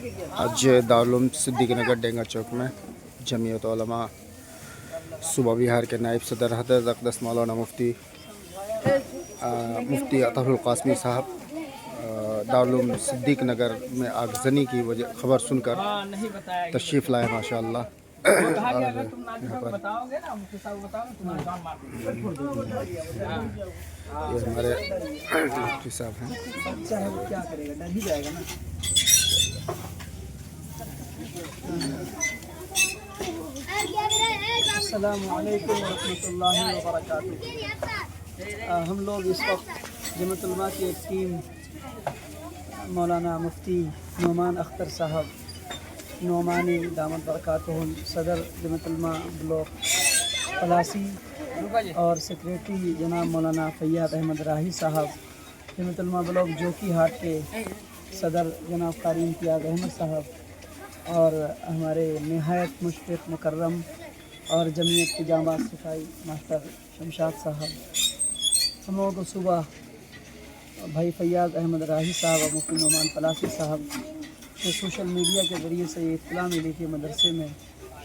आज दारुल सिद्दीक नगर डेंगा चौक में जमीयत उलमा सूबा बिहार के नायब सदर हज़रत अक़दस मौलाना मुफ्ती अताउल क़ासमी साहब दारुल सिद्दीक नगर में आगजनी की वजह खबर सुनकर तशरीफ़ लाए माशाअल्लाह। और यहाँ पर ये हमारे मुफ्ती साहब हैं। क्या करेगा, डर ही जाएगा ना। अस्सलामु अलैकुम वरहमतुल्लाहि वबरकातुहू। हम लोग इस वक्त जमीयत उलमा की एक टीम मौलाना मुफ्ती नोमान अख्तर साहब नोमानी दामत बरकातुहुम सदर जमीयत उलमा ब्लॉक पलासी और सेक्रेटरी जनाब मौलाना फैयाद अहमद राही साहब जमीयत उलमा ब्लॉक जोकी हाट के सदर जनाब कारी इम्तियाज़ अहमद साहब और हमारे नहायत मुशफ़िक़ मुकर्रम और जमीयत की जांबाज सिपाही मास्टर शमशाद साहब, हम लोगों को सुबह भाई फैयाद अहमद राही साहब और मुफ्ती नोमान पलासी साहब के सोशल मीडिया के ज़रिए से इत्तला मिली कि मदरसे में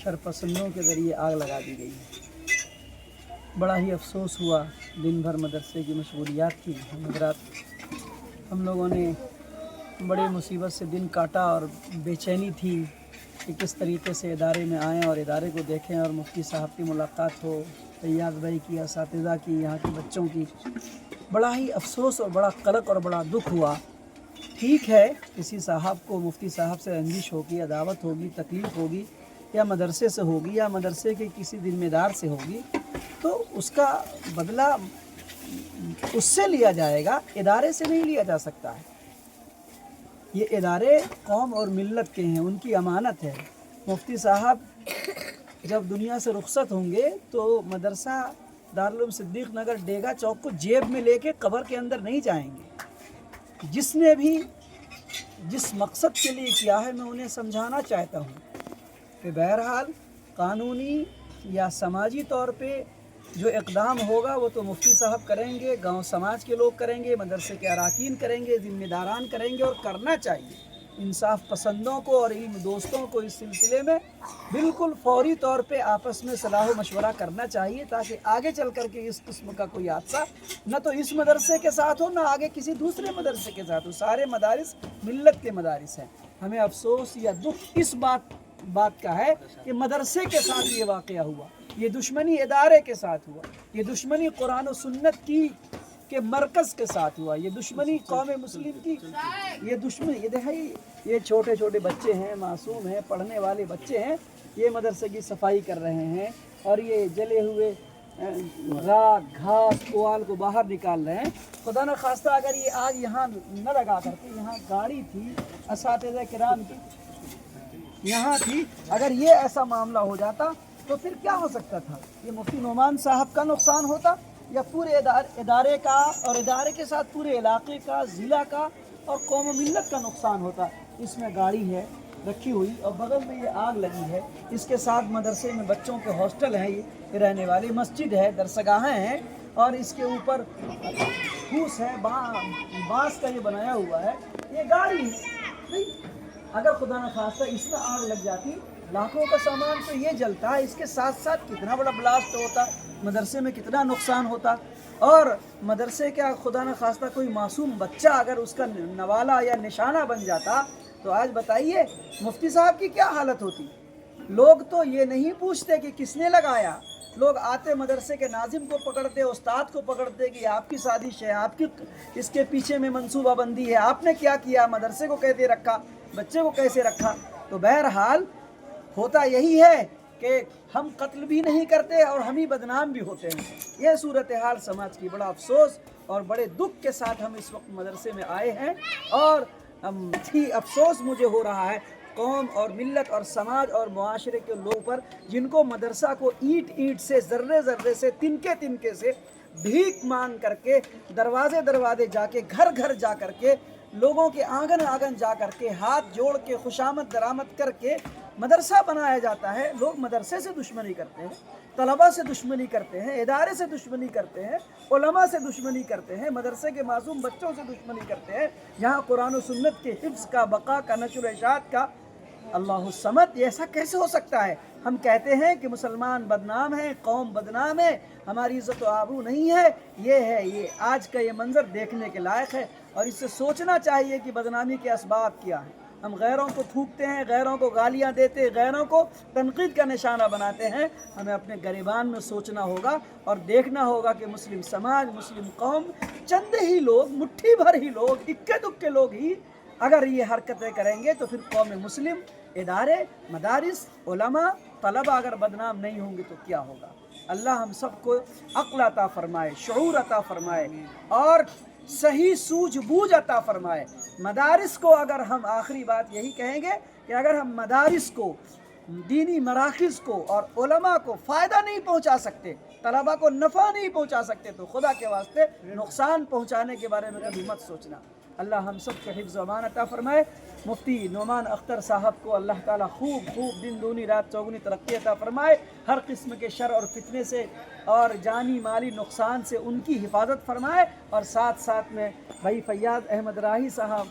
शरपसंदों के ज़रिए आग लगा दी गई है। बड़ा ही अफसोस हुआ, दिन भर मदरसे की मशगूलियात थी। हम लोगों ने बड़ी मुसीबत से दिन काटा और बेचैनी थी कि किस तरीके से इदारे में आएँ और इदारे को देखें और मुफ्ती साहब की मुलाकात हो, फैयाद भाई की, असातिज़ा की, यहाँ के बच्चों की। बड़ा ही अफसोस और बड़ा कलक और बड़ा दुख हुआ। ठीक है, किसी साहब को मुफ्ती साहब से रंजिश होगी, अदावत होगी, तकलीफ़ होगी, या मदरसे से होगी या मदरसे के किसी ज़िम्मेदार से होगी, तो उसका बदला उससे लिया जाएगा, इदारे से नहीं लिया जा सकता है। ये इदारे कौम और मिल्लत के हैं, उनकी अमानत है। मुफ्ती साहब जब दुनिया से रुखसत होंगे तो मदरसा दारुल सिद्दीक नगर डेगा चौक को जेब में लेके कब्र के अंदर नहीं जाएंगे। जिसने भी जिस मकसद के लिए किया है, मैं उन्हें समझाना चाहता हूँ कि बहरहाल कानूनी या समाजी तौर पे जो इक़दाम होगा वो तो मुफ्ती साहब करेंगे, गांव समाज के लोग करेंगे, मदरसे के अराकीन करेंगे, ज़िम्मेदारान करेंगे, और करना चाहिए। इंसाफ पसंदों को और इल्म दोस्तों को इस सिलसिले में बिल्कुल फौरी तौर पे आपस में सलाह मशवरा करना चाहिए, ताकि आगे चल कर के इस किस्म का कोई हादसा न तो इस मदरसे के साथ हो, न आगे किसी दूसरे मदरसे के साथ हो। सारे मदारिस मिल्लत के मदारिस हैं। हमें अफसोस या दुख इस बात का है कि मदरसे के साथ ये वाक़या हुआ, ये दुश्मनी इदारे के साथ हुआ, ये दुश्मनी कुरान और सुन्नत की के मरकज़ के साथ हुआ, ये दुश्मनी कौम मुस्लिम की, ये दुश्मनी। ये देखिए, ये छोटे छोटे बच्चे हैं, मासूम हैं, पढ़ने वाले बच्चे हैं, ये मदरसे की सफाई कर रहे हैं और ये जले हुए राख घास पुआल को बाहर निकाल रहे हैं। खुदा न खास्ता अगर ये आग यहाँ न लगा करके, यहाँ गाड़ी थी असातिज़ा किराम की यहाँ थी, अगर ये ऐसा मामला हो जाता तो फिर क्या हो सकता था? ये मुफ्ती नोमान साहब का नुकसान होता या पूरे इदारे का, और इदारे के साथ पूरे इलाके का, ज़िला का और कौम मिल्लत का नुकसान होता। इसमें गाड़ी है रखी हुई और बगल में ये आग लगी है। इसके साथ मदरसे में बच्चों के हॉस्टल हैं, ये रहने वाली मस्जिद है, दरसगाहें हैं, और इसके ऊपर फूस है, बांस का ये बनाया हुआ है। ये गाड़ी है। अगर खुदा न खास्ता इसमें आग लग जाती, लाखों का सामान तो ये जलता है, इसके साथ साथ कितना बड़ा ब्लास्ट होता, मदरसे में कितना नुकसान होता। और मदरसे का खुदा न खास्ता कोई मासूम बच्चा अगर उसका नवाला या निशाना बन जाता, तो आज बताइए मुफ्ती साहब की क्या हालत होती। लोग तो ये नहीं पूछते कि किसने लगाया, लोग आते मदरसे के नाजिम को पकड़ते, उस्ताद को पकड़ते कि आपकी साजिश है, आपकी इसके पीछे में मंसूबाबंदी है, आपने क्या किया, मदरसे को कैसे रखा, बच्चे को कैसे रखा। तो बहरहाल होता यही है कि हम कत्ल भी नहीं करते और हम ही बदनाम भी होते हैं। यह सूरत हाल समाज की। बड़ा अफसोस और बड़े दुख के साथ हम इस वक्त मदरसे में आए हैं, और अफसोस मुझे हो रहा है कौम और मिल्लत और समाज और मुआशरे के लोगों पर, जिनको मदरसा को ईंट ईंट से, ज़र्रे ज़र्रे से, तिनके तिनके से भीख मांग करके, दरवाजे दरवाजे जाके, घर घर जा करके लोगों के आंगन आंगन जा कर के हाथ जोड़ के खुशामद दरामद करके मदरसा बनाया जाता है। लोग मदरसे से दुश्मनी करते हैं, तलबा से दुश्मनी करते हैं, इदारे से दुश्मनी करते हैं, उलमा से दुश्मनी करते हैं, मदरसे के मासूम बच्चों से दुश्मनी करते हैं। यहाँ कुरान और सुन्नत के हिफ्ज़ का, बका का, नशर इशाअत का, अल्लाहु समद, ये ऐसा कैसे हो सकता है? हम कहते हैं कि मुसलमान बदनाम है, कौम बदनाम है, हमारी इज़्ज़त व आबरू नहीं है। ये आज का ये मंज़र देखने के लायक है और इससे सोचना चाहिए कि बदनामी के असबाब क्या हैं। हम गैरों को थूकते हैं, गैरों को गालियां देते, गैरों को तनकीद का निशाना बनाते हैं। हमें अपने गिरबान में सोचना होगा और देखना होगा कि मुस्लिम समाज, मुस्लिम कौम, चंद ही लोग, मुट्ठी भर ही लोग, इक्के दुक्के लोग ही अगर ये हरकतें करेंगे तो फिर कौम मुस्लिम, इदारे, मदारिस, उलमा, तलबा अगर बदनाम नहीं होंगे तो क्या होगा? अल्लाह हम सबको अक्ल अता फरमाए, शऊर अता फरमाए और सही सूझबूझ अता फरमाए। मदारिस को अगर हम, आखिरी बात यही कहेंगे कि अगर हम मदारिस को, दीनी मराकिज़ को और उलमा को फ़ायदा नहीं पहुंचा सकते, तलबा को नफ़ा नहीं पहुंचा सकते, तो खुदा के वास्ते नुकसान पहुंचाने के बारे में कभी मत सोचना। अल्लाह हम सब के हिफ्ज़ व अमान अता फरमाए। मुफ्ती नोमान अख्तर साहब को अल्लाह ताला खूब दिन दूनी रात चौगुनी तरक्की अता फरमाए। हर किस्म के शर और फितने से और जानी माली नुकसान से उनकी हिफाजत फरमाए। और साथ साथ में भाई फैयाज़ अहमद राही साहब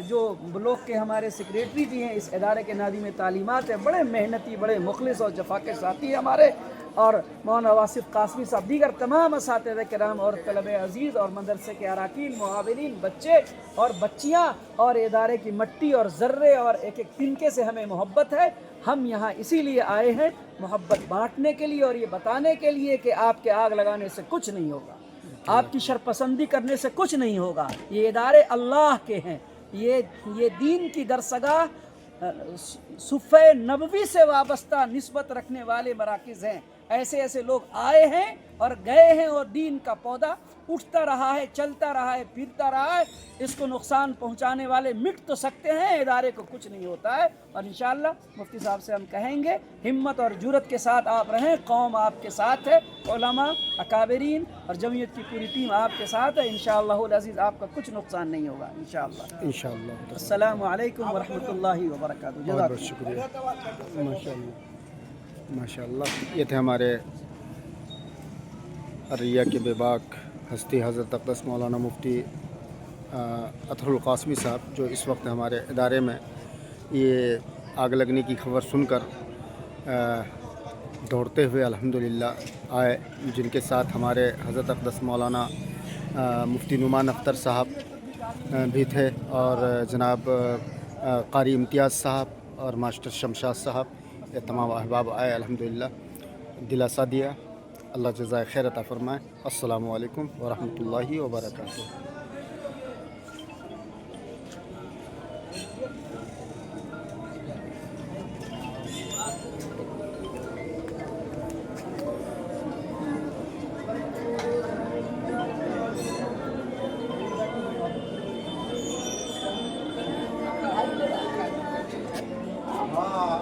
जो ब्लॉक के हमारे सेक्रेटरी भी हैं, इस इदारे के नादिम तालीमात हैं, बड़े मेहनती, बड़े मुखलिस और जफ़ा के साथी हमारे, और मौलाना वासिफ कासमी साहब, दीगर तमाम असातिज़ा किराम और तलबे अज़ीज़ और मदरसे के अराकीन, मुआविनीन, बच्चे और बच्चियाँ और इदारे की मट्टी और ज़र्रे और एक एक तिनके से हमें मोहब्बत है। हम यहाँ इसीलिए आए हैं, मोहब्बत बांटने के लिए और ये बताने के लिए कि आपके आग लगाने से कुछ नहीं होगा, आपकी शरपसंदी करने से कुछ नहीं होगा। ये इदारे अल्लाह के हैं, ये दीन की दरसगाह सुफ़े नबवी से वाबस्ता निस्बत रखने वाले मराकिज़ हैं। ऐसे ऐसे लोग आए हैं और गए हैं और दीन का पौधा उठता रहा है, चलता रहा है, फिरता रहा है। इसको नुकसान पहुंचाने वाले मिट तो सकते हैं, इदारे को कुछ नहीं होता है। और इंशाअल्लाह मुफ्ती साहब से हम कहेंगे हिम्मत और जुरत के साथ आप रहें, कौम आपके साथ है, उलमा, अकाबरीन और जमीयत की पूरी टीम आपके साथ है। इंशाअल्लाह अज़ीज़ आपका कुछ नुकसान नहीं होगा इंशाअल्लाह। अस्सलामु अलैकुम व रहमतुल्लाहि व बरकातुहू। बहुत शुक्रिया, माशाअल्लाह। ये थे हमारे अरिया के बेबाक हस्ती हज़रत अक़दस मौलाना मुफ्ती अतहुल कासमी साहब, जो इस वक्त हमारे इदारे में ये आग लगने की खबर सुनकर दौड़ते हुए अल्हम्दुलिल्लाह आए, जिनके साथ हमारे हज़रत अक़दस मौलाना मुफ्ती नुमान अख्तर साहब भी थे और जनाब कारी इम्तियाज़ साहब और मास्टर शमशाद साहब, ये तमाम अहबाब आए, अल्हम्दुलिल्लाह दिलासा दिया। अल्लाह जज़ाए खैर अता फरमाए। अस्सलामु अलैकुम व रहमतुल्लाहि व बरकातुहू। हाँ,